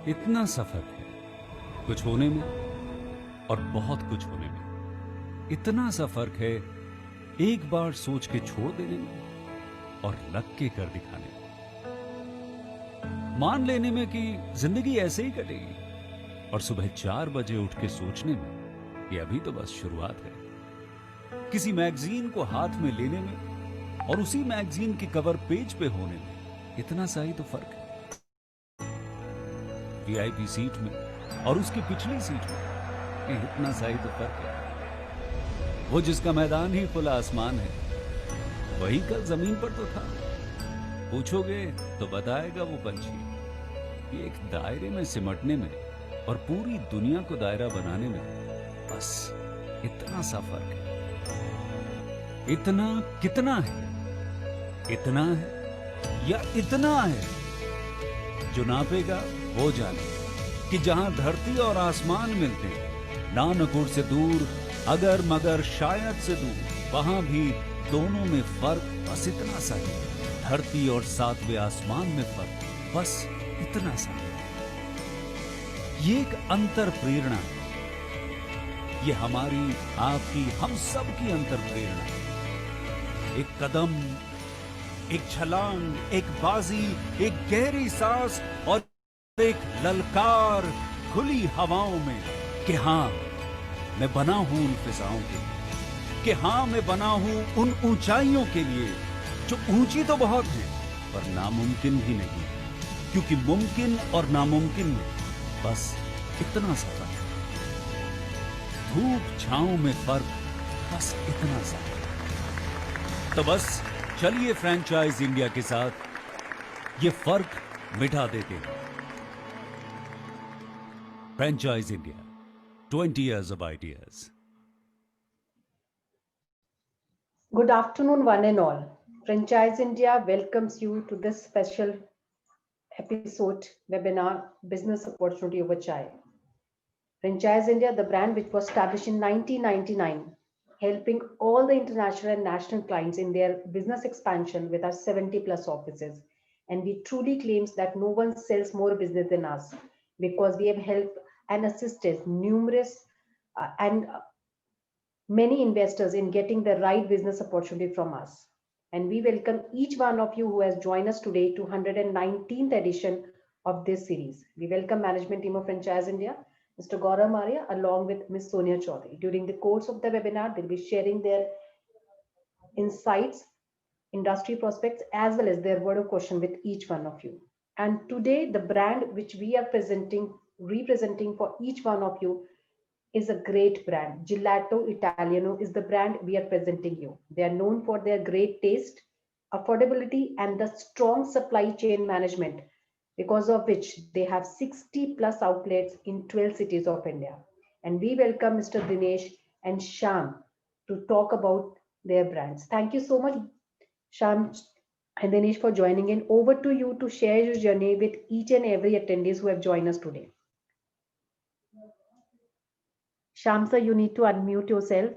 इतना सफर है कुछ होने में और बहुत कुछ होने में। इतना सा फर्क है एक बार सोच के छोड़ देने में और लग के कर दिखाने में। मान लेने में कि जिंदगी ऐसे ही कटेगी और सुबह 4 बजे उठ के सोचने में कि अभी तो बस शुरुआत है। किसी मैगजीन को हाथ में लेने में और उसी मैगजीन के कवर पेज पे होने में इतना सा ही तो फर्क है। वीआईपी सीट में और उसकी पिछली सीट में इतना सा ही तो फर्क है। वो जिसका मैदान ही खुला आसमान है वही कल जमीन पर तो था। पूछोगे तो बताएगा वो पंछी कि एक दायरे में सिमटने में और पूरी दुनिया को दायरा बनाने में बस इतना सा फर्क है। इतना कितना है? इतना है या इतना है? जो नापेगा वो जाने कि जहां धरती और आसमान मिलते हैं, नानकुर से दूर, अगर मगर शायद से दूर, वहां भी दोनों में फर्क बस इतना सा है। धरती और 7वें आसमान में फर्क बस इतना सा है। ये एक अंतर प्रेरणा है। ये हमारी, आपकी, हम सब की अंतर प्रेरणा है। एक कदम, एक छलांग, एक बाजी, एक गहरी सांस और एक ललकार खुली हवाओं में कि हाँ मैं बना हूं उन फिजाओं के लिए, कि हाँ मैं बना हूं उन ऊंचाइयों के लिए जो ऊंची तो बहुत है पर नामुमकिन भी नहीं, क्योंकि मुमकिन और नामुमकिन में बस इतना सा फर्क है। धूप छांव में फर्क बस इतना सा। तो बस चलिए फ्रेंचाइज इंडिया के साथ ये फर्क मिटा देते हैं। Franchise India, 20 years of ideas. Good afternoon, one and all. Franchise India welcomes you to this special episode webinar, Business Opportunity Over Chai. Franchise India, the brand which was established in 1999, helping all the international and national clients in their business expansion with our 70 plus offices. And we truly claims that no one sells more business than us, because we have helped and assisted numerous and many investors in getting the right business opportunity from us. And we welcome each one of you who has joined us today to 119th edition of this series. We welcome management team of Franchise India, Mr. Gaurav Maria, along with Ms. Sonia Chaudhary. During the course of the webinar, they'll be sharing their insights, industry prospects, as well as their word of caution with each one of you. And today, the brand which we are representing for each one of you is a great brand. Gelato Italiano is the brand we are presenting you. They are known for their great taste, affordability, and the strong supply chain management, because of which they have 60 plus outlets in 12 cities of India. And we welcome Mr. Dinesh and Sham to talk about their brands. Thank you so much, Sham and Dinesh, for joining in. Over to you to share your journey with each and every attendees who have joined us today. Sham sir, you need to unmute yourself.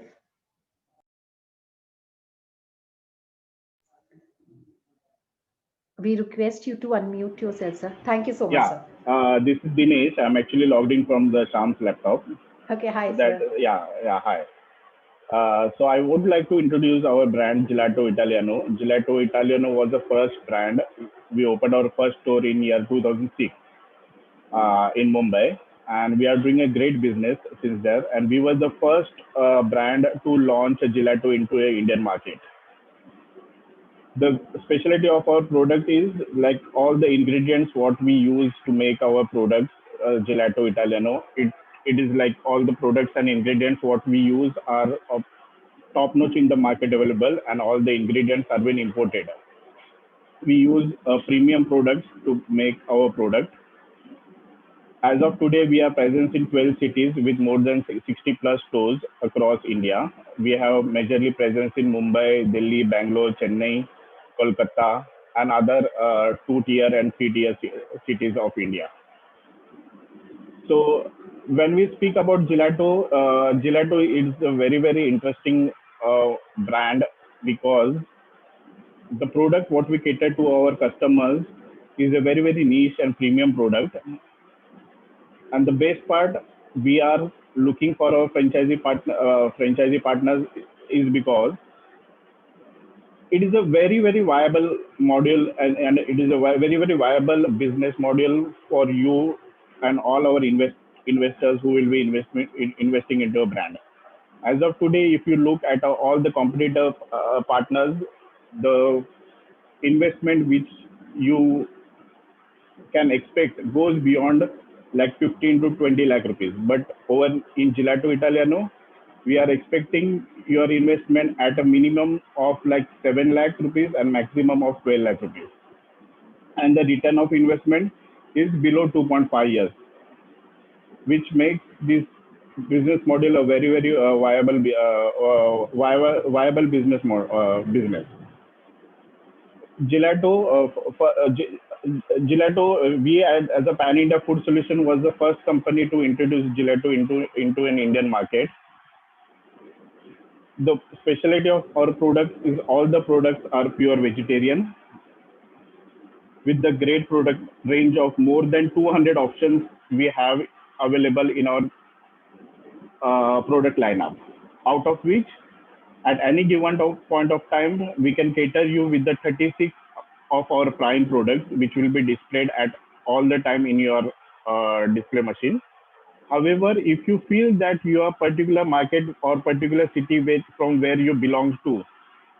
We request you to unmute yourself, sir. Thank you so much, sir. This is Dinesh. I'm actually logged in from the Sham's laptop. Okay, hi, sir. Hi. So I would like to introduce our brand Gelato Italiano. Gelato Italiano was the first brand. We opened our first store in year 2006 in Mumbai, and we are doing a great business since there. And we were the first brand to launch a gelato into a Indian market. The specialty of our product is like all the ingredients what we use to make our products, Gelato Italiano. It is like all the products and ingredients what we use are of top notch in the market available, and all the ingredients are been imported. We use premium products to make our product. As of today, we are present in 12 cities with more than 60 plus stores across India. We have majorly presence in Mumbai, Delhi, Bangalore, Chennai, Kolkata, and other 2-tier and 3-tier cities of India. So when we speak about Gelato, Gelato is a very, very interesting brand, because the product what we cater to our customers is a very, very niche and premium product. And the best part, we are looking for our franchisee partners is because it is a very very viable module, and it is a very very viable business model for you and all our investors who will be investing into a brand. As of today, if you look at all the competitor partners, the investment which you can expect goes beyond like 15 to 20 lakh rupees. But over in Gelato Italiano, we are expecting your investment at a minimum of like 7 lakh rupees and maximum of 12 lakh rupees. And the return of investment is below 2.5 years, which makes this business model a very, very viable business. Gelato, we as a pan India food solution was the first company to introduce gelato into an Indian market. The specialty of our products is all the products are pure vegetarian, with the great product range of more than 200 options we have available in our product lineup, out of which at any given point of time we can cater you with the 36 of our prime products, which will be displayed at all the time in your display machine. However, if you feel that your particular market or particular city from where you belong to,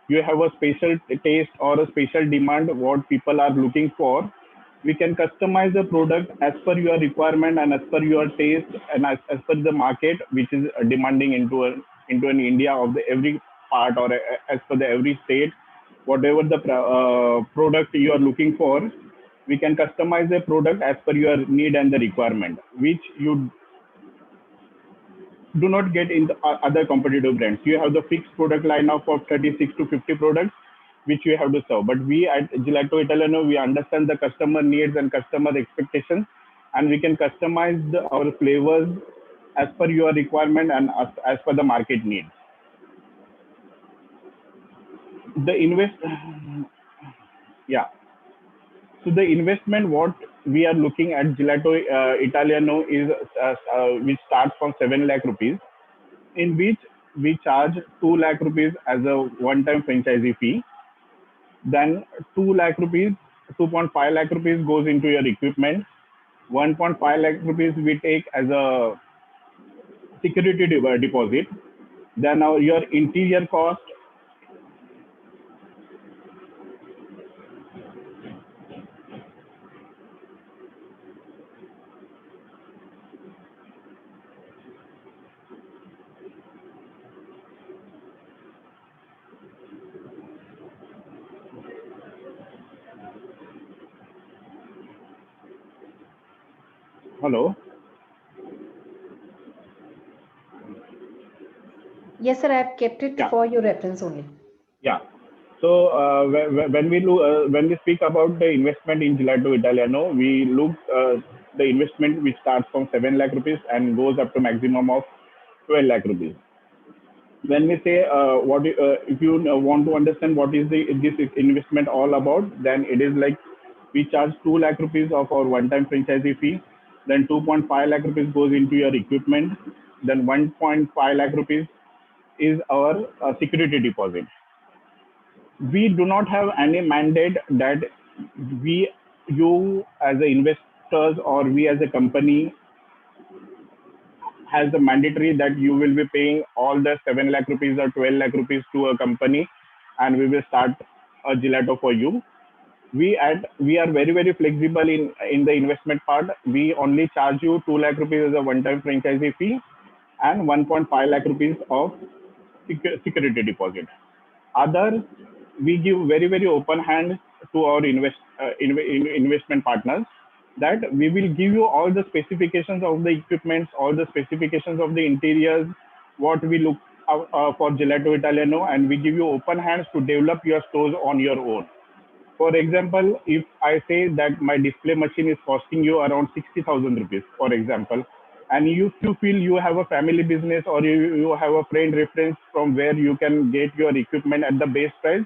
you have a special taste or a special demand what people are looking for, we can customize the product as per your requirement and as per your taste and as per the market which is demanding into an India of the every part, or as per the every state, whatever the product you are looking for, we can customize the product as per your need and the requirement, which you do not get in the other competitive brands. You have the fixed product lineup of 36 to 50 products, which you have to serve. But we at Gelato Italiano, we understand the customer needs and customer expectations, and we can customize our flavors as per your requirement and as per the market need. Yeah. So the investment what we are looking at Gelato Italiano is which starts from 7 lakh rupees, in which we charge 2 lakh rupees as a one-time franchisee fee. Then 2 lakh rupees, 2.5 lakh rupees goes into your equipment. 1.5 lakh rupees we take as a security deposit. Then your interior cost. Hello. Yes, sir. I have kept it for your reference only. Yeah. So when we speak about the investment in Gelato Italiano, we look the investment which starts from 7 lakh rupees and goes up to maximum of 12 lakh rupees. When we say if you want to understand what is this investment all about, then it is like we charge 2 lakh rupees of our one-time franchisee fee. Then 2.5 lakh rupees goes into your equipment. Then 1.5 lakh rupees is our security deposit. We do not have any mandate that you as the investors or we as a company has the mandatory that you will be paying all the 7 lakh rupees or 12 lakh rupees to a company and we will start a gelato for you. We are very, very flexible in the investment part. We only charge you 2 lakh rupees as a one-time franchisee fee and 1.5 lakh rupees of security deposit. Others, we give very, very open hand to our investment partners that we will give you all the specifications of the equipment, all the specifications of the interiors, what we look for Gelato Italiano, and we give you open hands to develop your stores on your own. For example, if I say that my display machine is costing you around 60,000 rupees, for example, and if you feel you have a family business or you have a friend reference from where you can get your equipment at the base price,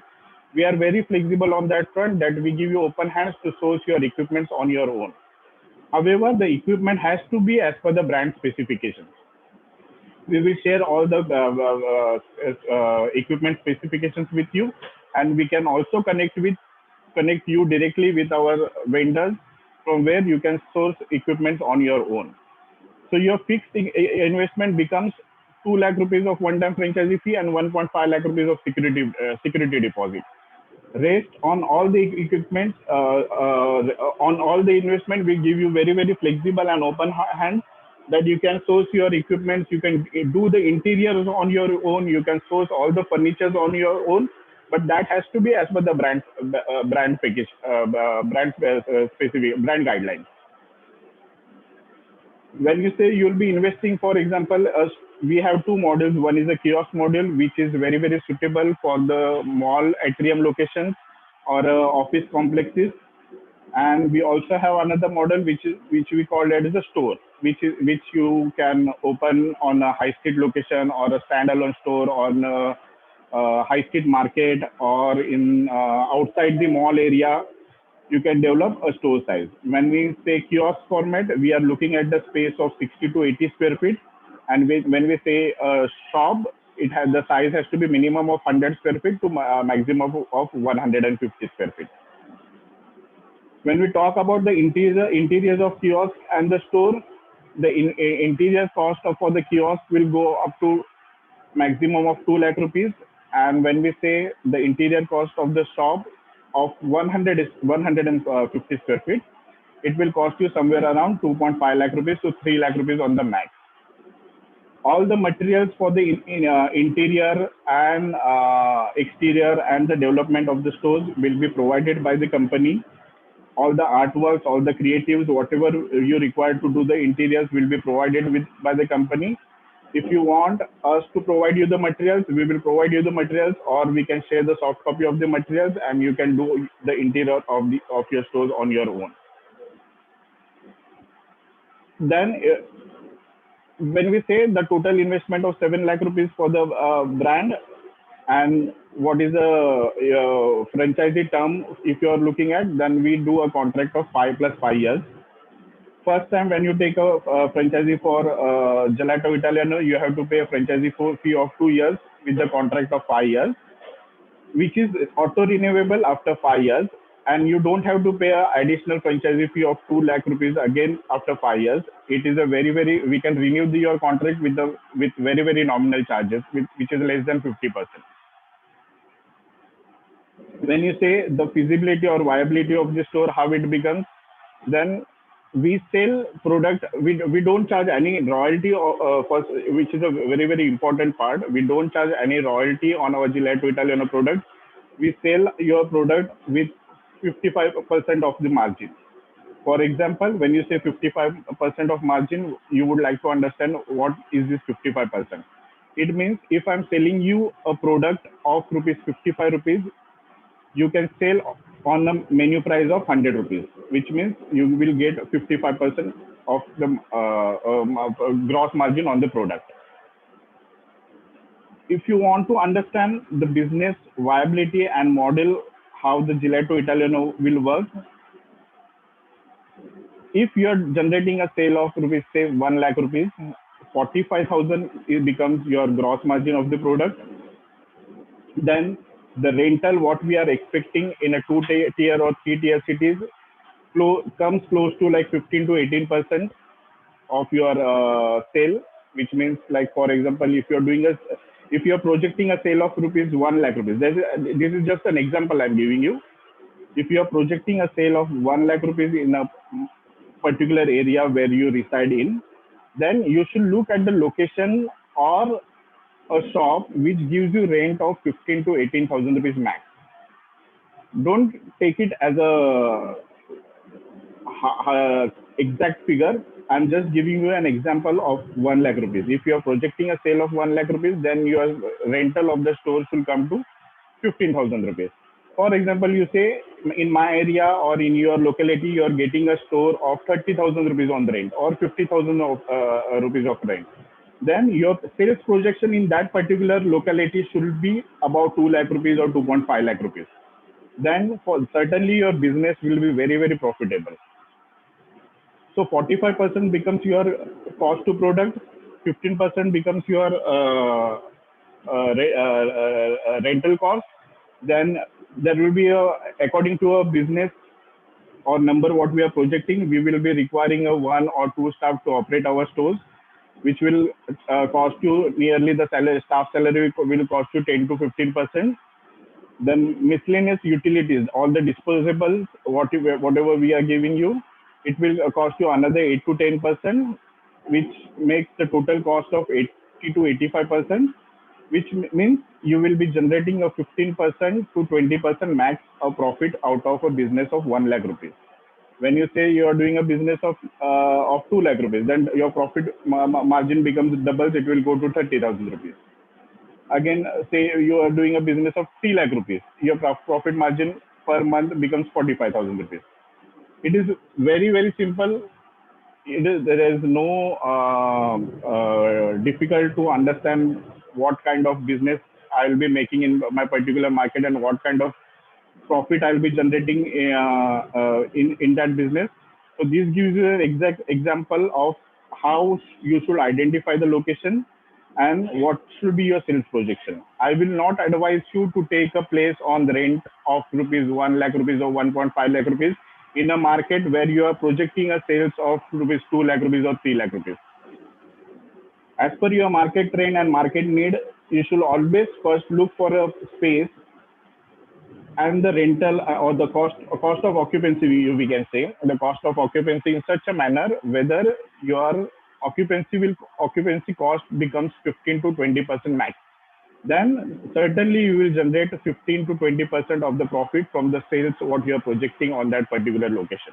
we are very flexible on that front that we give you open hands to source your equipment on your own. However, the equipment has to be as per the brand specifications. We will share all the equipment specifications with you, and we can also connect you directly with our vendors from where you can source equipment on your own. So your fixed investment becomes 2 lakh rupees of one-time franchisee fee and 1.5 lakh rupees of security deposit. Rest on all the equipment, on all the investment, we give you very flexible and open hand, that you can source your equipment, you can do the interiors on your own, you can source all the furnitures on your own, but that has to be as per the brand package, specific brand guidelines. When you say you'll be investing, for example, we have two models. One is a kiosk model, which is very suitable for the mall atrium locations or office complexes. And we also have another model, which we call it as a store, which you can open on a high street location or a standalone store on a high street market or in outside the mall area. You can develop a store size. When we say kiosk format, we are looking at the space of 60 to 80 square feet. And when we say shop, the size has to be minimum of 100 square feet to maximum of 150 square feet. When we talk about the interiors of kiosk and the store, the interior cost for the kiosk will go up to maximum of 2 lakh rupees. And when we say the interior cost of the shop of 150 square feet, it will cost you somewhere around 2.5 lakh rupees to 3 lakh rupees on the max. All the materials for the interior and exterior and the development of the stores will be provided by the company. All the artworks, all the creatives, whatever you require to do the interiors will be provided by the company. If you want us to provide you the materials, we will provide you the materials, or we can share the soft copy of the materials, and you can do the interior of your stores on your own. Then, when we say the total investment of 7 lakh rupees for the brand, and what is the franchisee term, if you are looking at, then we do a contract of 5 plus 5 years. First time when you take a franchisee for Gelato Italiano, you have to pay a franchisee fee of 2 years with the contract of 5 years, which is auto renewable after 5 years. And you don't have to pay an additional franchisee fee of 2 lakh rupees again after 5 years. It is a we can renew your contract with very nominal charges, which is less than 50%. When you say the feasibility or viability of the store, how it becomes, then we sell product. We don't charge any royalty, which is a very important part. We don't charge any royalty on our Gelato Italiano product. We sell your product with 55% of the margin. For example, when you say 55% of margin, you would like to understand what is this 55%. It means if I'm selling you a product of 55 rupees, you can sell on the menu price of 100 rupees, which means you will get 55% of the gross margin on the product. If you want to understand the business viability and model, how the Gelato Italiano will work, if you are generating a sale of rupees, say 1 lakh rupees, 45,000 becomes your gross margin of the product. Then the rental, what we are expecting in a 2-tier or 3-tier cities, comes close to like 15 to 18% of your sale, which means, like, for example, if you're projecting a sale of 1 lakh rupees, this is just an example I'm giving you. If you are projecting a sale of 1 lakh rupees in a particular area where you reside in, then you should look at the location or a shop which gives you rent of 15 to 18,000 rupees max. Don't take it as a exact figure. I'm just giving you an example of 1 lakh rupees. If you are projecting a sale of 1 lakh rupees, then your rental of the store should come to 15,000 rupees. For example, you say in my area or in your locality, you are getting a store of 30,000 rupees on the rent or 50,000 rupees of rent. Then your sales projection in that particular locality should be about 2 lakh rupees or 2.5 lakh rupees. Then certainly your business will be very profitable. So 45% becomes your cost to product, 15% becomes your rental cost. Then there will be according to a business or number what we are projecting, we will be requiring a 1 or 2 staff to operate our stores, which will cost you nearly the staff salary will cost you 10 to 15%. Then miscellaneous utilities, all the disposables, whatever we are giving you, it will cost you another 8 to 10%, which makes the total cost of 80 to 85%, which means you will be generating a 15% to 20% max of profit out of a business of 1 lakh rupees. When you say you are doing a business of 2 lakh rupees, then your profit margin becomes doubles, it will go to 30,000 rupees. Again, say you are doing a business of 3 lakh rupees, your profit margin per month becomes 45,000 rupees. It is very, very simple. There is no difficult to understand what kind of business I will be making in my particular market and what kind of profit I will be generating in that business. So this gives you an exact example of how you should identify the location and what should be your sales projection. I will not advise you to take a place on the rent of rupees 1 lakh rupees or 1.5 lakh rupees in a market where you are projecting a sales of rupees 2 lakh rupees or 3 lakh rupees. As per your market trend and market need, you should always first look for a space and the rental or the cost of occupancy, we can say, the cost of occupancy in such a manner whether your occupancy cost becomes 15 to 20% max. Then certainly you will generate 15 to 20% of the profit from the sales what you are projecting on that particular location.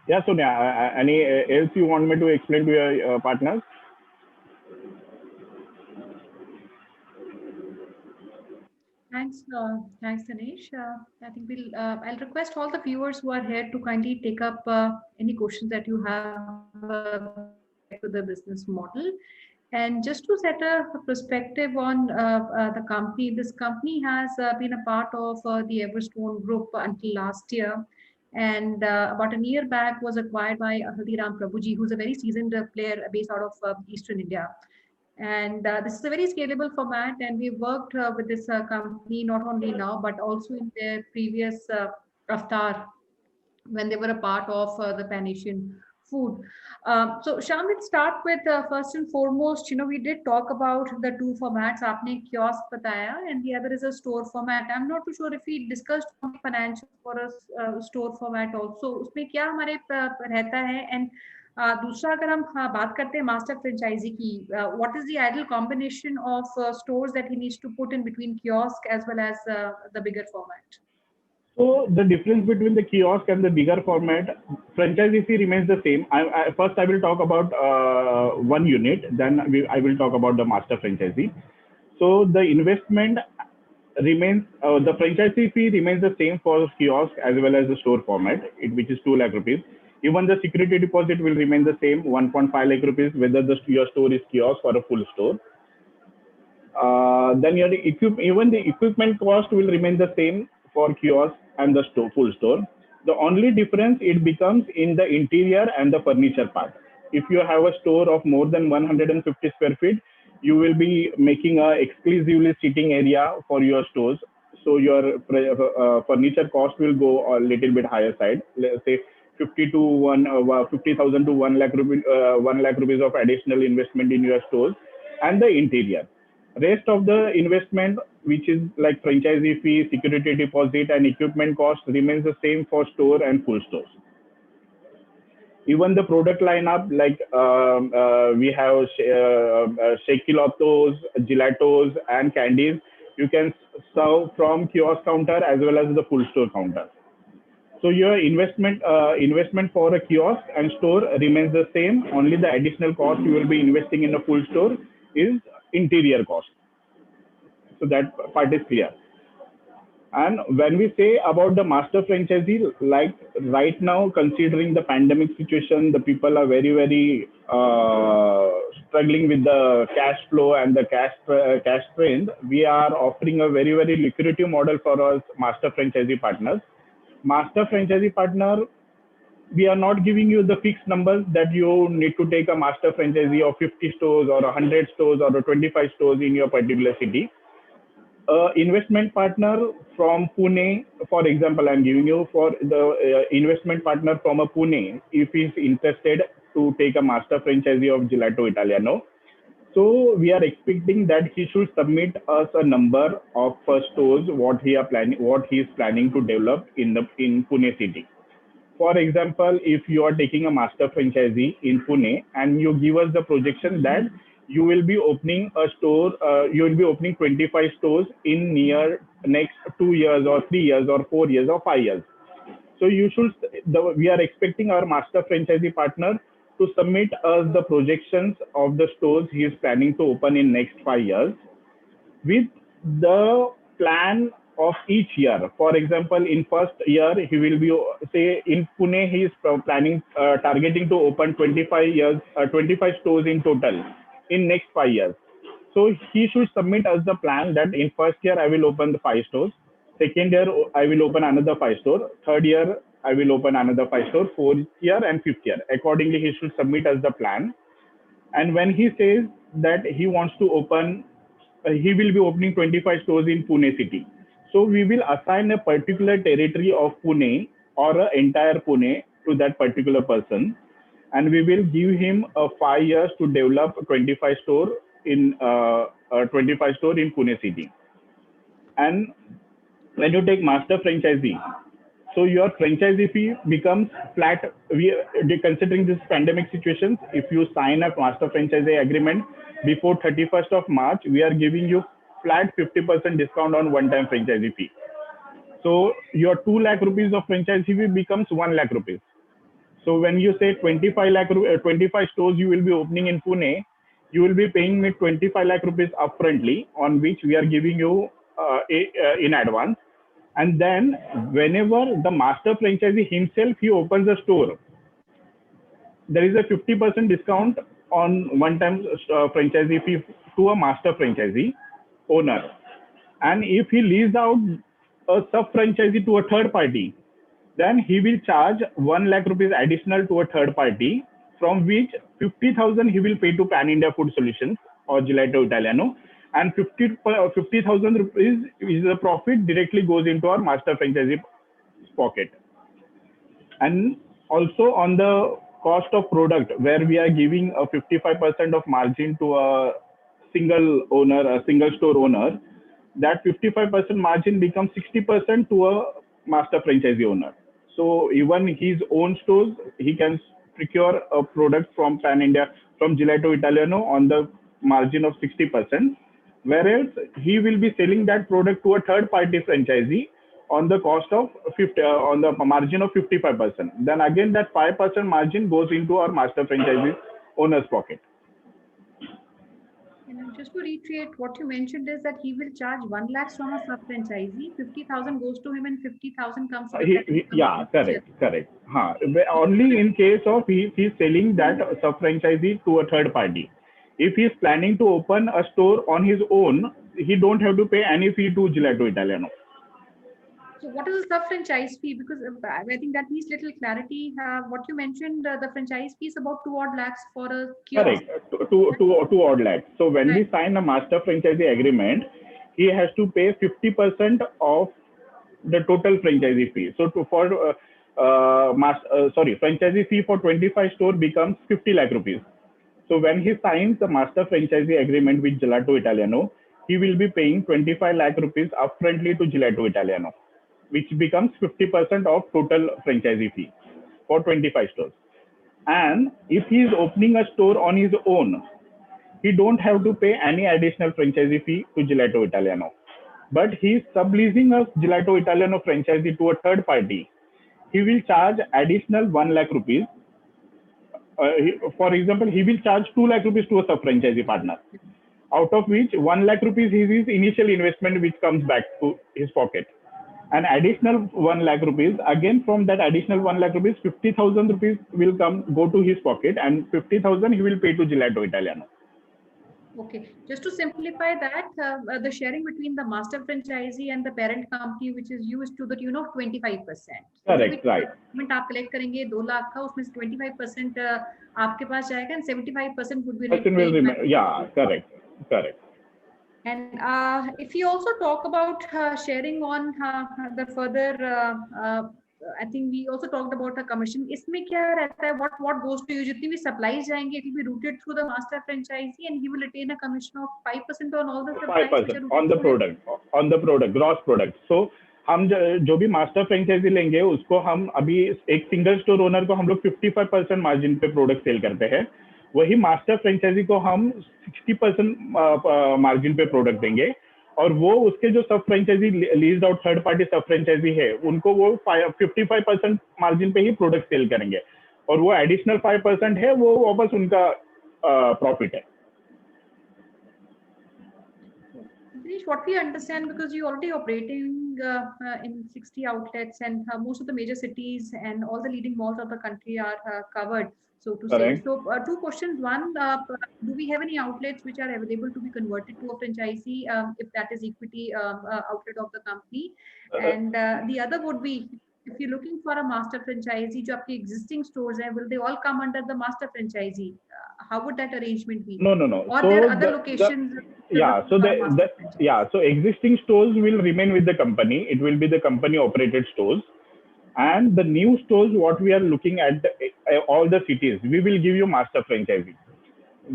Yeah, Sonia, any else you want me to explain to your partners? Thanks, Dinesh. I think I'll request all the viewers who are here to kindly take up any questions that you have to the business model. And just to set a perspective on the company, this company has been a part of the Everstone Group until last year. And about a year back was acquired by Haldiram Prabhuji, who's a very seasoned player based out of Eastern India. And this is a very scalable format, and we've worked with this company not only now, but also in their previous avatar when they were a part of the Pan Asian food. So Shyam, let's start with first and foremost, we did talk about the two formats, aapne kiosk bataya, and the other is a store format. I'm not too sure if we discussed financials for a store format also. Usme kya hamare rehta hai, and दूसरा अगर हम बात करते हैं master franchise की, what is the ideal combination of stores that he needs to put in between kiosk as well as the bigger format? So the difference between the kiosk and the bigger format, franchisee fee remains the same. First, I will talk about one unit, then I will talk about the master franchisee. So the investment remains, the franchisee fee remains the same for kiosk as well as the store format, which is 2 lakh rupees. Even the security deposit will remain the same, 1.5 lakh rupees, whether your store is kiosk or a full store. Then even the equipment cost will remain the same for kiosk and the full store. The only difference it becomes in the interior and the furniture part. If you have a store of more than 150 square feet, you will be making a exclusively sitting area for your stores. So your furniture cost will go a little bit higher side. Let's say 50,000 to 1 lakh rupees of additional investment in your stores and the interior. Rest of the investment, which is like franchisee fee, security deposit, and equipment cost, remains the same for store and full stores. Even the product lineup, like we have Shakilatos, gelatos, and candies, you can serve from kiosk counter as well as the full store counter. So your investment for a kiosk and store remains the same. Only the additional cost you will be investing in a full store is interior cost. So that part is clear. And when we say about the master franchisee, like right now, considering the pandemic situation, the people are very struggling with the cash flow and the cash trend. We are offering a very lucrative model for our master franchisee partners. Master franchisee partner, we are not giving you the fixed numbers that you need to take a master franchisee of 50 stores or 100 stores or 25 stores in your particular city. Investment partner from Pune, for example, I'm giving you for the investment partner from a Pune, if he's interested to take a master franchisee of Gelato Italiano. So we are expecting that he should submit us a number of stores what he is planning to develop in Pune city. For example, if you are taking a master franchisee in Pune and you give us the projection that you will be opening a store, you will be opening 25 stores in near next 2 years or 3 years or 4 years or 5 years. So we are expecting our master franchisee partner to submit us the projections of the stores he is planning to open in next 5 years with the plan of each year. For example, in first year, he will be, say in Pune, he is planning, targeting to open 25 stores in total in next 5 years. So he should submit us the plan that in first year, I will open the 5 stores. Second year, I will open another 5 stores. Third year, I will open another 5 stores. Fourth year and fifth year. Accordingly, he should submit us the plan. And when he says that he wants to open, he will be opening 25 stores in Pune city. So we will assign a particular territory of Pune or an entire Pune to that particular person. And we will give him 5 years to develop 25 store in Pune city. And when you take master franchisee, so your franchisee fee becomes flat. Considering this pandemic situation, if you sign a master franchisee agreement before 31st of March, we are giving you flat 50% discount on one-time franchisee fee. So your 2 lakh rupees of franchisee fee becomes 1 lakh rupees. So when you say 25 stores you will be opening in Pune, you will be paying me 25 lakh rupees upfrontly, on which we are giving you in advance. And then whenever the master franchisee himself, he opens a store, there is a 50% discount on one-time franchisee fee to a master franchisee owner. And if he leases out a sub-franchisee to a third party, then he will charge 1 lakh rupees additional to a third party, from which 50,000 he will pay to Pan India Food Solutions or Gelato Italiano, and 50,000 rupees is the profit directly goes into our master franchisee pocket. And also on the cost of product, where we are giving a 55% of margin to a single store owner, that 55% margin becomes 60% to a master franchisee owner. So even his own stores, he can procure a product from Pan India, from Gelato Italiano on the margin of 60%, whereas he will be selling that product to a third party franchisee on the cost of on the margin of 55%. Then again, that 5% margin goes into our master franchisee owner's pocket. Just to reiterate, what you mentioned is that he will charge 1 lakh from a sub-franchisee, 50,000 goes to him and 50,000 comes to the yeah, correct. Only in case of he is selling that sub-franchisee to a third party. If he is planning to open a store on his own, he don't have to pay any fee to Gelato Italiano. So what is the sub-franchise fee? Because I think that needs little clarity. What you mentioned, the franchise fee is about 2 odd lakhs for a kiosk. Correct, 2 odd lakhs. So when we sign a master franchisee agreement, he has to pay 50% of the total franchisee fee. So franchisee fee for 25 store becomes 50 lakh rupees. So when he signs the master franchisee agreement with Gelato Italiano, he will be paying 25 lakh rupees upfrontly to Gelato Italiano, which becomes 50% of total franchisee fee for 25 stores. And if he is opening a store on his own, he don't have to pay any additional franchisee fee to Gelato Italiano. But he is subleasing a Gelato Italiano franchisee to a third party. He will charge additional 1 lakh rupees. For example, he will charge 2 lakh rupees to a sub-franchisee partner, out of which 1 lakh rupees is his initial investment, which comes back to his pocket. an additional 1 lakh rupees. Again, from that additional 1 lakh rupees, 50,000 rupees will go to his pocket, and 50,000 he will pay to Gelato Italiano. Okay, just to simplify that, the sharing between the master franchisee and the parent company, which is used to the tune of 25%. Correct, right. Payment आप collect करेंगे 2 लाख का, उसमें से 25% आपके पास जाएगा, and 75% would be Person will remain. Yeah, correct, correct. And if you also talk about sharing on the further, I think we also talked about a commission. इसमें क्या रहता है? What goes to you? जितनी भी supplies जाएंगे, it will be routed through the master franchisee, and he will retain a commission of 5% on all the supplies. 5% on the product, gross product. So हम जो भी मास्टर फ्रेंचाइजी लेंगे उसको हम अभी एक सिंगल स्टोर ओनर को हम लोग 55% मार्जिन पे प्रोडक्ट सेल करते हैं. वही मास्टर फ्रेंचाइजी को हम 60% मार्जिन पे प्रोडक्ट देंगे, और वो उसके जो sub franchisee leased out third party sub franchisee है उनको वो 55% मार्जिन पे ही प्रोडक्ट सेल करेंगे, और वो एडिशनल 5% है वो वापस उनका प्रॉफिट है. What we understand, because you're already operating in 60 outlets, and most of the major cities and all the leading malls of the country are covered, so to say. So two questions. One, do we have any outlets which are available to be converted to a franchisee if that is equity outlet of the company? And the other would be, if you're looking for a master franchisee, जो आपके existing stores हैं, will they all come under the master franchisee? How would that arrangement be? No. Or so there are other locations? So existing stores will remain with the company. It will be the company operated stores. And the new stores, what we are looking at, all the cities, we will give you master franchisee.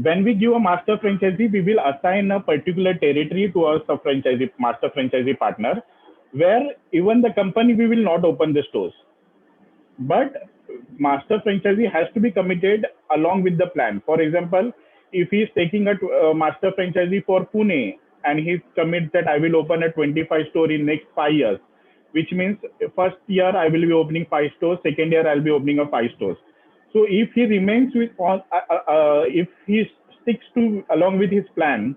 When we give a master franchisee, we will assign a particular territory to our sub-franchisee, master franchisee partner, where even the company, we will not open the stores. But master franchisee has to be committed along with the plan. For example, if he is taking a master franchisee for Pune, and he commits that I will open a 25 store in next 5 years, which means first year I will be opening 5 stores, second year I'll be opening a 5 stores. So if he remains with, if he sticks to along with his plan,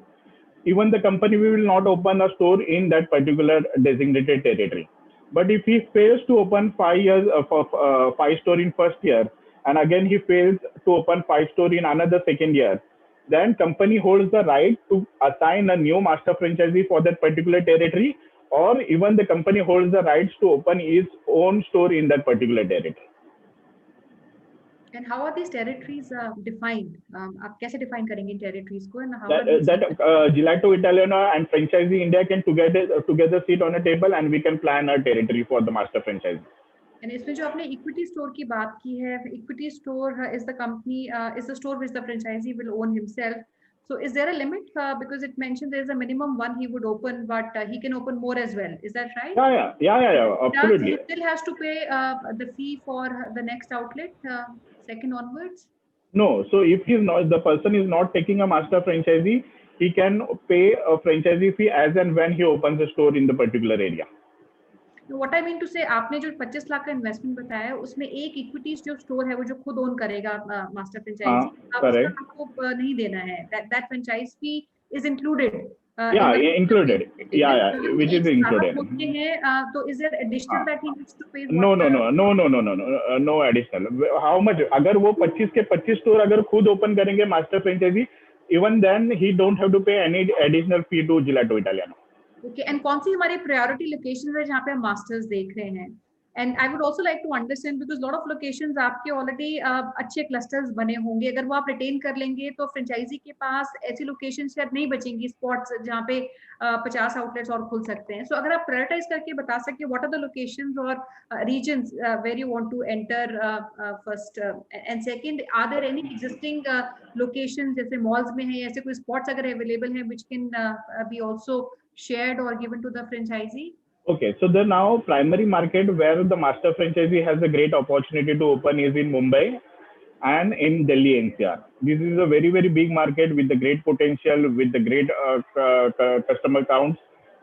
even the company will not open a store in that particular designated territory. But if he fails to open 5 store in first year, and again he fails to open 5 store in another second year, then company holds the right to assign a new master franchisee for that particular territory, or even the company holds the rights to open its own store in that particular territory. And how are these territories defined? आप कैसे define करेंगे territories को? And how that Gelato Italiano and Franchisee India can together sit on a table, and we can plan a territory for the master franchisee. And इसमें जो आपने equity store की बात की है, equity store is the company, is the store which the franchisee will own himself. So is there a limit? Because it mentioned there is a minimum one he would open, but he can open more as well. Is that right? Yeah, absolutely. He still has to pay the fee for the next outlet, second onwards? No. So if the person is not taking a master franchisee, he can pay a franchisee fee as and when he opens a store in the particular area. What I mean to say, आपने जो 25 लाख का investment बताया, उसमें एक equity जो store है वो जो खुद ओन करेगा मास्टर फ्रेंचाइजी, आपको नहीं देना है. That franchise fee is included. Included. Which is included. तो is there additional that he needs to pay? No additional. How much? अगर वो 25 के 25 स्टोर अगर खुद ओपन करेंगे master franchisee, even then he don't have to pay any additional fee to Gelato Italiano. Okay, and कौन सी हमारी priority locations है जहाँ पे हम masters देख रहे हैं? And I would also like to understand, because lot of locations आपके already अच्छे clusters बने होंगे, अगर वो आप retain कर लेंगे तो franchisee के पास ऐसी locations शायद नहीं बचेंगी, spots जहाँ पे 50 outlets और खुल सकते हैं. So अगर आप prioritize करके बता सके what are the locations or regions where you want to enter first, and second, are there any existing locations जैसे malls में हैं, ऐसे कोई spots अगर available हैं which can be also shared or given to the franchisee? Okay, so the now primary market where the master franchisee has a great opportunity to open is in Mumbai and in Delhi NCR. This is a very, very big market with the great potential, with the great customer counts,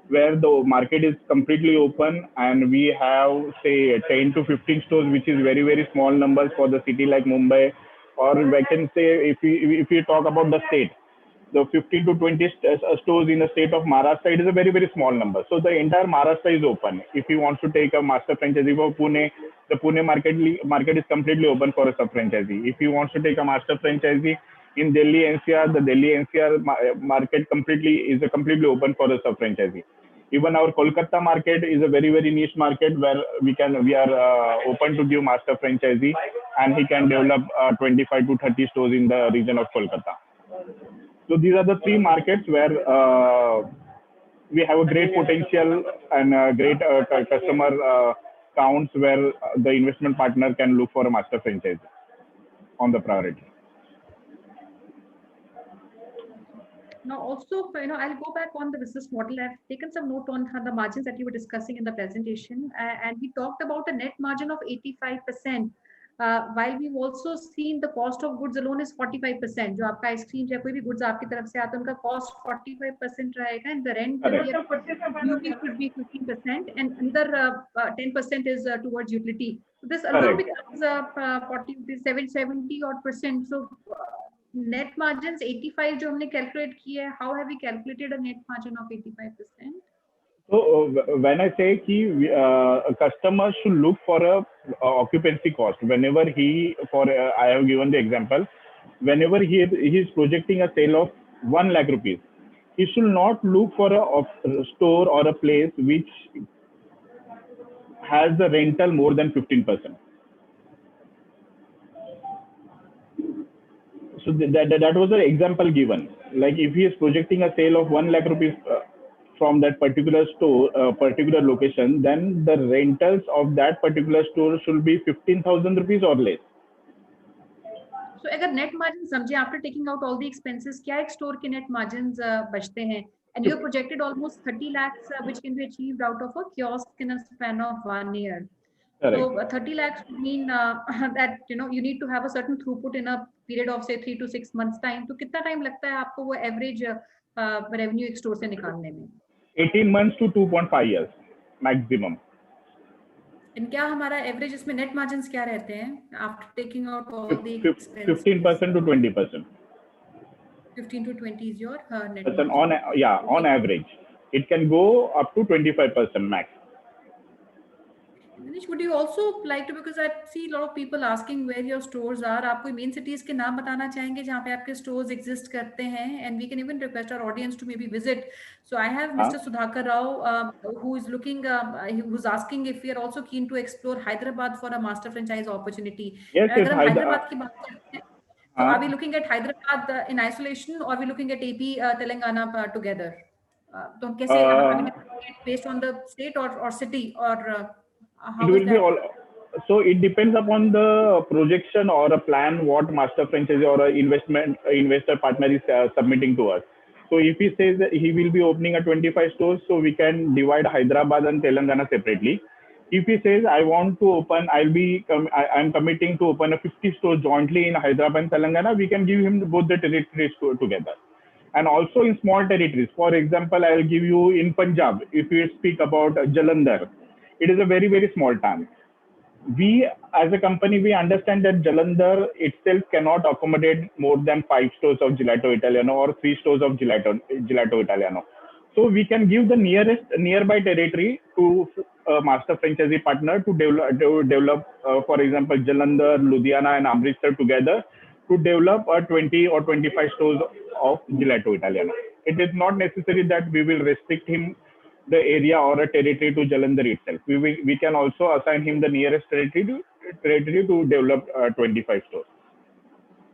where the market is completely open, and we have say 10 to 15 stores, which is very, very small numbers for the city like Mumbai, or we can say if we talk about the state, the 15 to 20 stores in the state of Maharashtra, it is a very, very small number. So the entire Maharashtra is open. If he wants to take a master franchisee for Pune, the Pune market is completely open for a sub-franchisee. If he wants to take a master franchisee in Delhi NCR, the Delhi NCR market is completely open for a sub-franchisee. Even our Kolkata market is a very, very niche market where we are open to give master franchisee, and he can develop 25 to 30 stores in the region of Kolkata. So these are the three markets where we have a great potential and great customer counts where the investment partner can look for a master franchise on the priority. Now, also, I'll go back on the business model. I've taken some note on the margins that you were discussing in the presentation, and we talked about a net margin of 85%. While we've also seen the cost of goods alone is 45%. जो आपका ice cream या कोई भी goods आपकी तरफ से आता है, उनका cost 45% रहेगा, and the rent should be 15%, and another 10% is towards utility. So this alone becomes 70 odd percent. So net margins 85 जो हमने calculate किया है, how have we calculated a net margin of 85%? So when I say a customer should look for a occupancy cost, whenever I have given the example, whenever he is projecting a sale of 1 lakh rupees, he should not look for a store or a place which has the rental more than 15%. So that was an example given. Like if he is projecting a sale of 1 lakh rupees from that particular store, particular location, then the rentals of that particular store should be 15,000 rupees or less. So अगर net margin समझे, after taking out all the expenses, क्या एक store के net margins बचते हैं? And you have projected almost 30 lakhs, which can be achieved out of a kiosk in a span of 1 year. Correct. So 30 lakhs would mean that you need to have a certain throughput in a period of say 3 to 6 months time. तो कितना time लगता है आपको वो average revenue एक store से निकालने में? 18 months to 2.5 years maximum. And क्या हमारा average इसमें net margins क्या रहते हैं after taking out all the expenses? 15% to 20%. 15 to 20 is your net margin. On average. It can go up to 25% max. Manish, would you also like to, because I see a lot of people asking where your stores are, आप कोई main cities के नाम बताना चाहेंगे जहाँ पे आपके stores exist करते हैं, and we can even request our audience to maybe visit. So I have Mr. Sudhakar Rao who is looking, who's asking if we are also keen to explore Hyderabad for a master franchise opportunity. Yes, अगर हम Hyderabad की बात करते हैं, so are we looking at Hyderabad in isolation, or are we looking at AP Telangana together? तो कैसे based on the state or city or it will be all. So it depends upon the projection or a plan what master franchise or a investor partner is submitting to us. So if he says that he will be opening a 25 stores, so we can divide Hyderabad and Telangana separately. If he says I want to open, I'm committing to open a 50 stores jointly in Hyderabad and Telangana, we can give him both the territories together. And also in small territories. For example, I will give you in Punjab. If you speak about Jalandhar, it is a very, very small town. We, as a company, we understand that Jalandhar itself cannot accommodate more than 5 stores of Gelato Italiano or 3 stores of Gelato Italiano. So we can give the nearby territory to a master franchisee partner to develop for example, Jalandhar, Ludhiana, and Amritsar together to develop 20 or 25 stores of Gelato Italiano. It is not necessary that we will restrict him the area or a territory to Jalandhar itself. We can also assign him the nearest territory to develop 25 stores.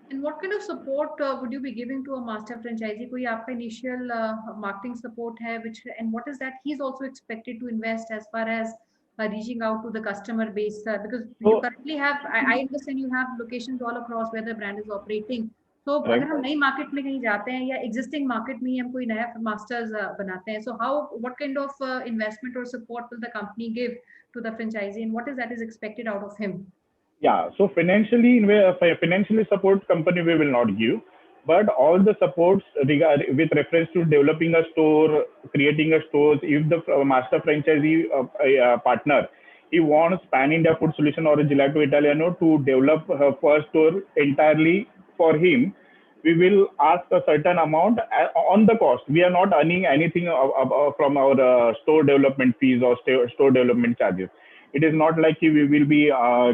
And what kind of support would you be giving to a master franchisee? कोई आपका initial marketing support है, and what is that he's also expected to invest as far as reaching out to the customer base? Because you currently have, I understand you have locations all across where the brand is operating. So अगर हम नई market में कहीं जाते हैं या existing market में हम कोई नया masters बनाते हैं, so what kind of investment or support will the company give to the franchisee, and what is that is expected out of him? Yeah, so financially support company we will not give, but all the supports with reference to developing a store, creating a stores. If the master franchisee partner, he wants Pan India Food Solution or a Gelato Italiano to develop her first store entirely for him, we will ask a certain amount on the cost. We are not earning anything from our store development fees or store development charges. It is not like we will be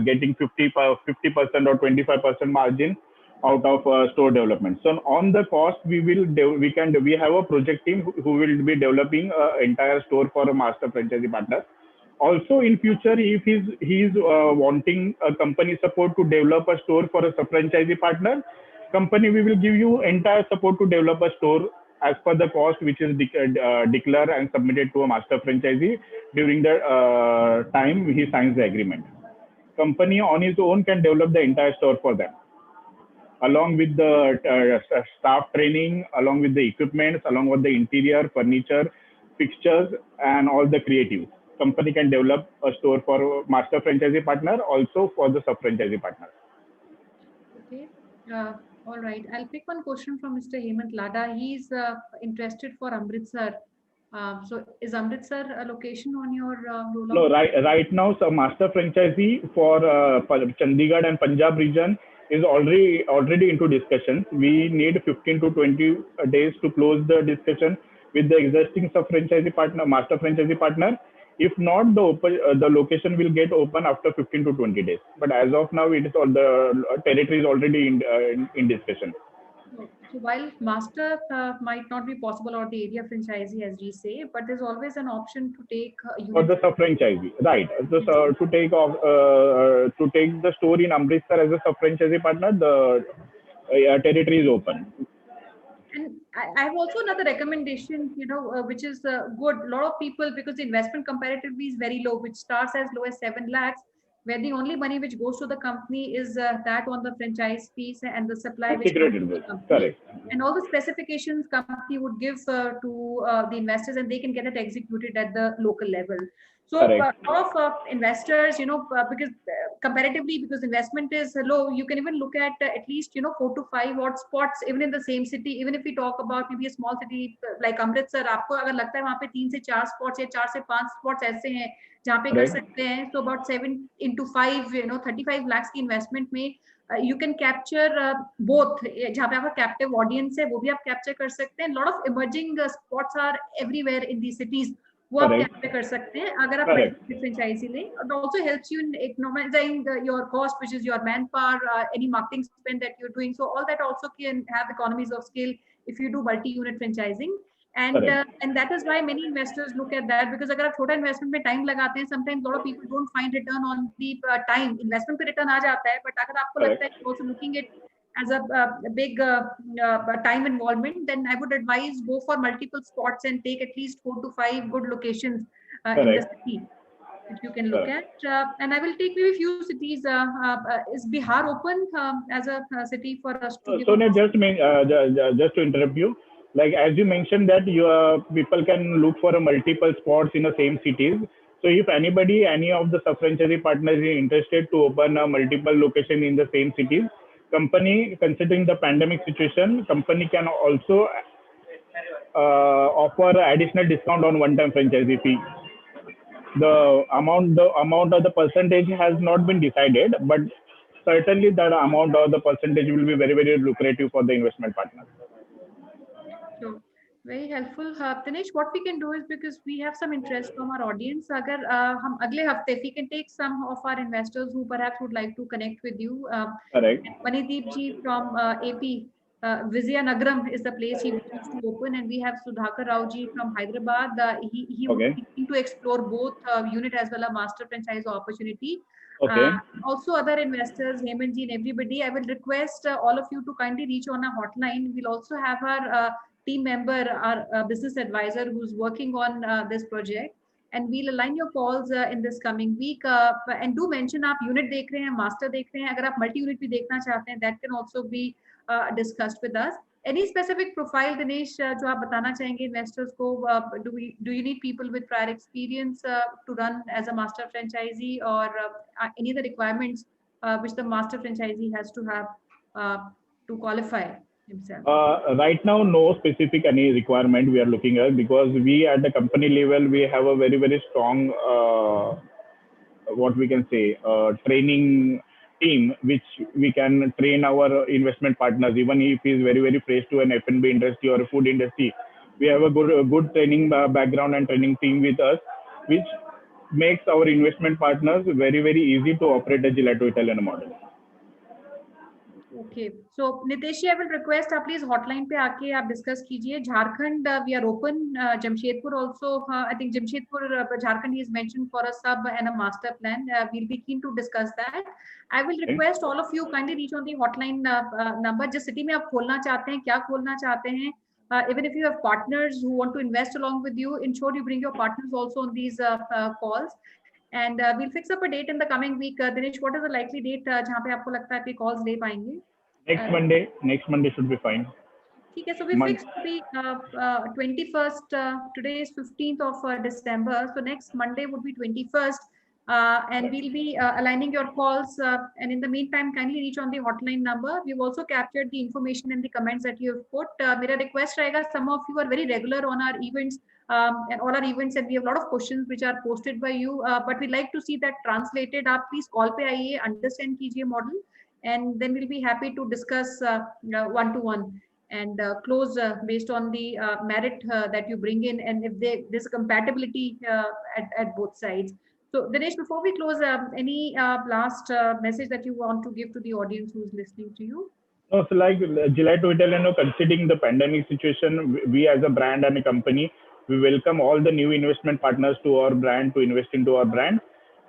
getting 50% or 25% margin out of store development. So on the cost, we have a project team who will be developing entire store for a master franchisee partner. Also in future, if he's wanting a company support to develop a store for a sub-franchisee partner, company we will give you entire support to develop a store as per the cost which is declared and submitted to a master franchisee during the time he signs the agreement. Company on his own can develop the entire store for them, along with the staff training, along with the equipments, along with the interior, furniture, fixtures, and all the creative. Company can develop a store for master franchisee partner, also for the sub-franchisee partner. Okay. All right. I'll pick one question from Mr. Hemant Lada. He's interested for Amritsar. So is Amritsar a location on your rollout? No, right now, so master franchisee for Chandigarh and Punjab region is already into discussions. We need 15 to 20 days to close the discussion with the existing sub-franchisee partner, master franchisee partner. If not, the location will get open after 15 to 20 days. But as of now, it is all the territory is already in discussion. So while master might not be possible, or the area franchisee, as we say, but there's always an option to take for the sub-franchisee, right? So, to take the store in Amritsar as a sub-franchisee partner, the territory is open. And I have also another recommendation, which is good. A lot of people, because the investment comparatively is very low, which starts as low as 7 lakhs, where the only money which goes to the company is that on the franchise fees and the supply. Which correct. And all the specifications company would give to the investors, and they can get it executed at the local level. So a lot of investors, because comparatively, because investment is low, you can even look at least 4 to 5 odd spots, even in the same city. Even if we talk about maybe a small city like Amritsar, आपको अगर लगता है वहाँ पे 3 से 4 spots या 4 से 5 spots ऐसे हैं जहाँ पे कर सकते हैं. So about 7 into 5, 35 lakhs की investment में you can capture both. जहाँ पे आपका captive audience है वो भी आप capture कर सकते हैं. Lot of emerging spots are everywhere in these cities. वो आप कैप्चर कर सकते हैं अगर आप फ्रेंचाइजी लें. It also helps you in economizing your cost, which is your manpower, any marketing spend that you're doing. So all that also can have economies of scale if you do multi-unit franchising. And that is why many investors look at that, because अगर आप छोटा investment में time लगाते हैं, sometimes a lot of people don't find return on the time. Investment पे return आ जाता है, but अगर आपको लगता है also looking at as a big time involvement, then I would advise go for multiple spots and take at least 4 to 5 good locations in the city that you can look at. And I will take maybe few cities. Is Bihar open as a city for us to? So just to interrupt you, like as you mentioned that people can look for multiple spots in the same cities. So if any of the sub-franchisee partners is interested to open a multiple location in the same cities, company, considering the pandemic situation, company can also offer additional discount on one-time franchisee fee. The amount of the percentage has not been decided, but certainly that amount or the percentage will be very, very lucrative for the investment partner. So, very helpful. Dinesh, what we can do is, because we have some interest from our audience, agar hum agle hafte, if we can take some of our investors who perhaps would like to connect with you. Correct. Manideep ji from AP, Vizianagaram is the place he wants to open, and we have Sudhakar Rao ji from Hyderabad. He would be looking to explore both unit as well as master franchise opportunity. Also other investors, Hemant ji and everybody, I will request all of you to kindly reach on a hotline. We'll also have our team member, our business advisor who's working on this project, and we'll align your calls in this coming week. And do mention आप unit देख रहे हैं, master देख रहे हैं, अगर आप multi unit भी देखना चाहते हैं, that can also be discussed with us. Any specific profile, Dinesh, जो आप बताना चाहेंगे investors को? Do you need people with prior experience to run as a master franchisee, or any other requirements which the master franchisee has to have to qualify himself? Right now, no specific any requirement we are looking at, because we at the company level, we have a very, very strong, what we can say, training team which we can train our investment partners. Even if he is very very fresh to an F&B industry or a food industry, we have a good training background and training team with us, which makes our investment partners very very easy to operate a Gelato Italiano model. Okay, so Nitesh ji, I will request आप please hotline पे आके आप discuss कीजिए. Jharkhand, we are open. Jamshedpur also, I think Jamshedpur, Jharkhand is mentioned for a sub and a master plan. We'll be keen to discuss that. I will request all of you kindly reach on the hotline number. जिस city में आप खोलना चाहते हैं, क्या खोलना चाहते हैं. Even if you have partners who want to invest along with you, ensure you bring your partners also on these calls. And we'll fix up a date in the coming week. Dinesh, what is the likely date जहाँ पे आपको लगता है कि calls ले पाएंगे? Next Monday should be fine. ठीक है, so we fixed the 21st. Today is 15th of December, so next Monday would be 21st, and we'll be aligning your calls. And in the meantime, kindly reach on the hotline number. We've also captured the information in the comments that you have put. मेरा request रहेगा, some of you are very regular on our events and all our events, and we have a lot of questions which are posted by you. But we like to see that translated. आप please call पे आइए, understand कीजिए model, and then we'll be happy to discuss one to one and close based on the merit that you bring in, and if there's a compatibility at both sides. So Dinesh, before we close, any last message that you want to give to the audience who's listening to you? No, so like Gelato Italiano, considering the pandemic situation, we as a brand and a company, we welcome all the new investment partners to our brand to invest into our brand.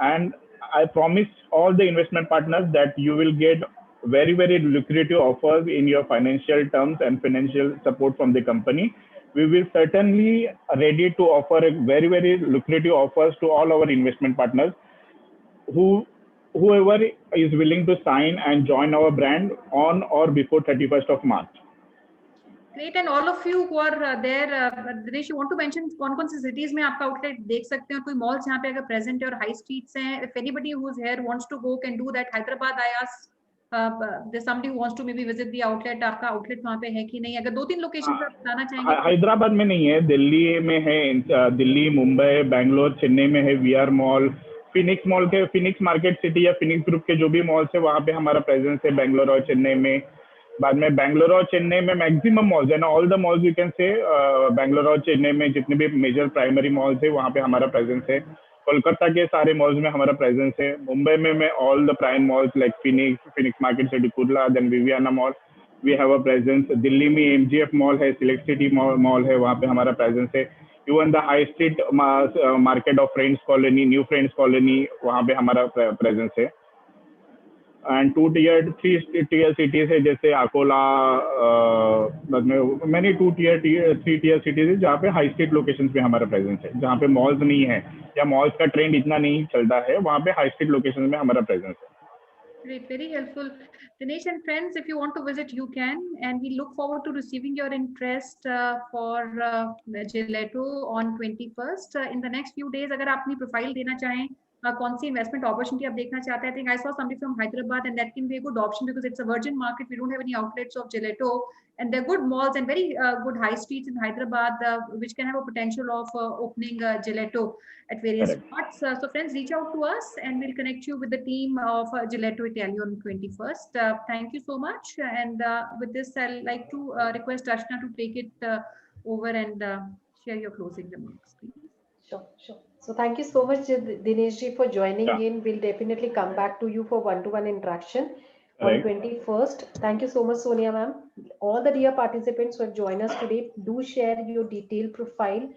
And I promise all the investment partners that you will get very, very lucrative offers in your financial terms and financial support from the company. We will certainly ready to offer a very, very lucrative offers to all our investment partners whoever is willing to sign and join our brand on or before 31st of March. Great, and all of you who are there, Dinesh, you want to mention कौन-कौन सी cities में आपका outlet देख सकते हैं, कोई malls यहाँ पे अगर present है और high streets हैं, if anybody who's here wants to go can do that. Hyderabad, I asked, there's somebody who wants to maybe visit the outlet. आपका outlet वहाँ पे है कि नहीं? अगर 2-3 locations आप बताना चाहेंगे. हैदराबाद में नहीं है, दिल्ली में है, दिल्ली, मुंबई, बैंगलोर, चेन्नई में है VR मॉल, फिनिक्स मॉल के फिनिक्स मार्केट सिटी या फिनिक्स ग्रुप के जो भी मॉल्स है वहाँ पे हमारा प्रेजेंस है बैंगलोर और चेन्नई में. बाद में बैंगलोर और चेन्नई में मैक्सिमम मॉल्स है ना, all the malls you can say Bangalore और चेन्नई में जितने भी मेजर प्राइमरी मॉल्स है वहाँ पे हमारा प्रेजेंस है. कोलकाता के सारे मॉल्स में हमारा प्रेजेंस है. मुंबई में all the prime malls like Phoenix Market City, Kurla, then Viviana mall, we have a presence. Delhi में MGF मॉल है, सिलेक्ट सिटी मॉल है, वहाँ पे हमारा प्रेजेंस है. Even the high street market of Friends Colony, New Friends Colony, वहाँ पे हमारा प्रेजेंस है. एंड 2 tier 3 tier सिटीज है जैसे अकोला, मैंने 2 tier 3 tier सिटीज है जहाँ पे हाई स्ट्रीट लोकेशंस पे हमारा प्रेजेंस है, जहाँ पे मॉल्स नहीं है या मॉल्स का ट्रेंड इतना नहीं चलता है, वहाँ पे हाई स्ट्रीट लोकेशंस में हमारा प्रेजेंस है. Great, very helpful. Dinesh and friends, if you want to visit, you can, and we look forward to receiving your interest for Gelato on 21st. In the next few days, अगर आप अपनी profile देना चाहें, कौन सी investment opportunity आप देखना चाहते हैं, I think I saw somebody from Hyderabad, and that can be a good option because it's a virgin market. We don't have any outlets of Gelato, and they're good malls and very good high streets in Hyderabad, which can have a potential of opening Gelato at various spots. So friends, reach out to us and we'll connect you with the team of Gelato Italia on 21st. Thank you so much. And with this, I'd like to request Darshana to take it over and share your closing remarks, please. Sure. So thank you so much, Dinesh ji, for joining in. We'll definitely come back to you for one-to-one interaction on 21st. Thank you so much, Sonia ma'am. All the dear participants who have joined us today, do share your detailed profile,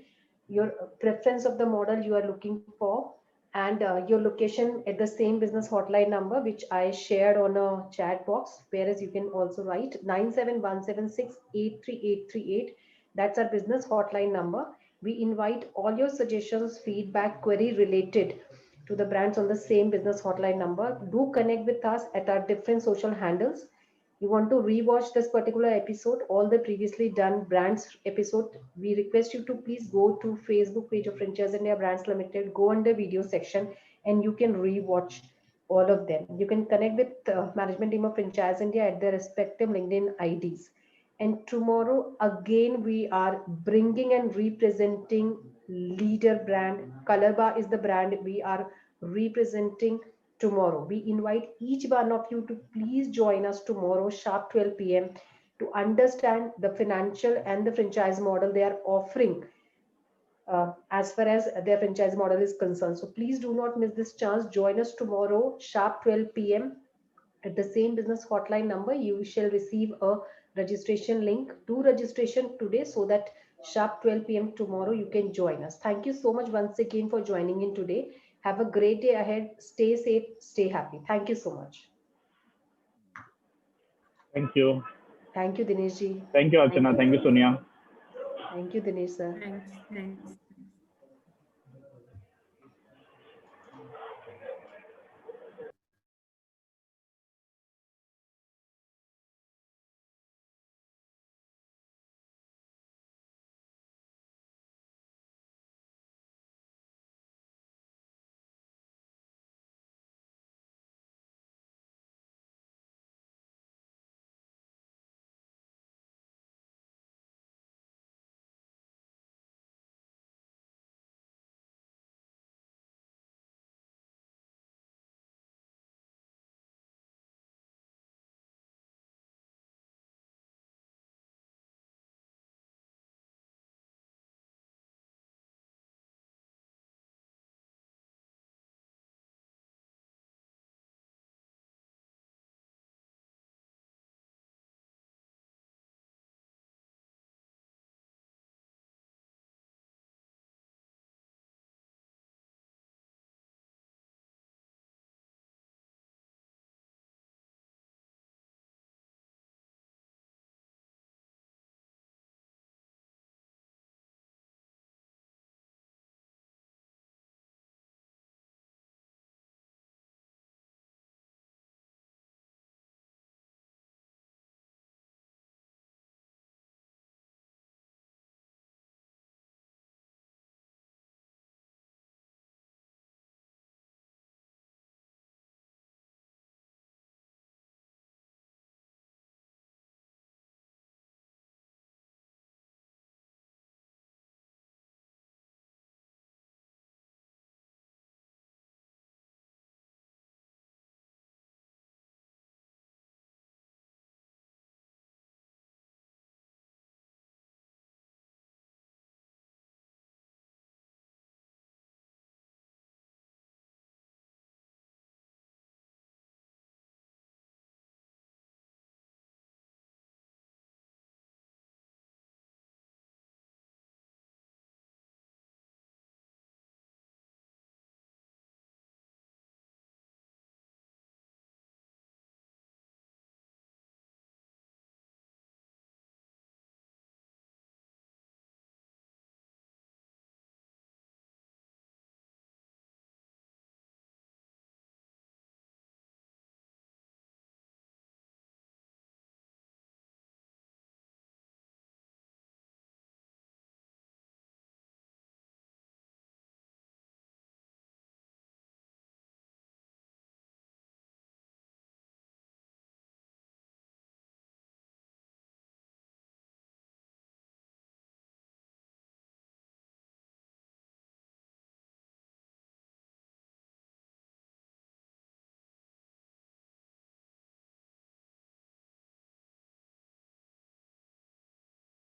your preference of the model you are looking for, and your location at the same business hotline number, which I shared on a chat box, whereas you can also write 97176838838. That's our business hotline number. We invite all your suggestions, feedback, query related to the brands on the same business hotline number. Do connect with us at our different social handles. You want to rewatch this particular episode, all the previously done brands episode, we request you to please go to Facebook page of Franchise India Brands Limited, go under video section, and you can rewatch all of them. You can connect with management team of Franchise India at their respective LinkedIn IDs. And tomorrow, again, we are bringing and representing leader brand. Colorbar is the brand we are representing tomorrow. We invite each one of you to please join us tomorrow, sharp 12 p.m. to understand the financial and the franchise model they are offering as far as their franchise model is concerned. So please do not miss this chance. Join us tomorrow, sharp 12 p.m. at the same business hotline number. You shall receive a registration link. Do registration today so that sharp 12 p.m. tomorrow you can join us. Thank you so much once again for joining in today. Have a great day ahead. Stay safe, stay happy. Thank you so much. Thank you. Thank you, Dinesh ji. Thank you, Archana. Thank you, Sonia. Thank you, Dinesh sir. Thanks.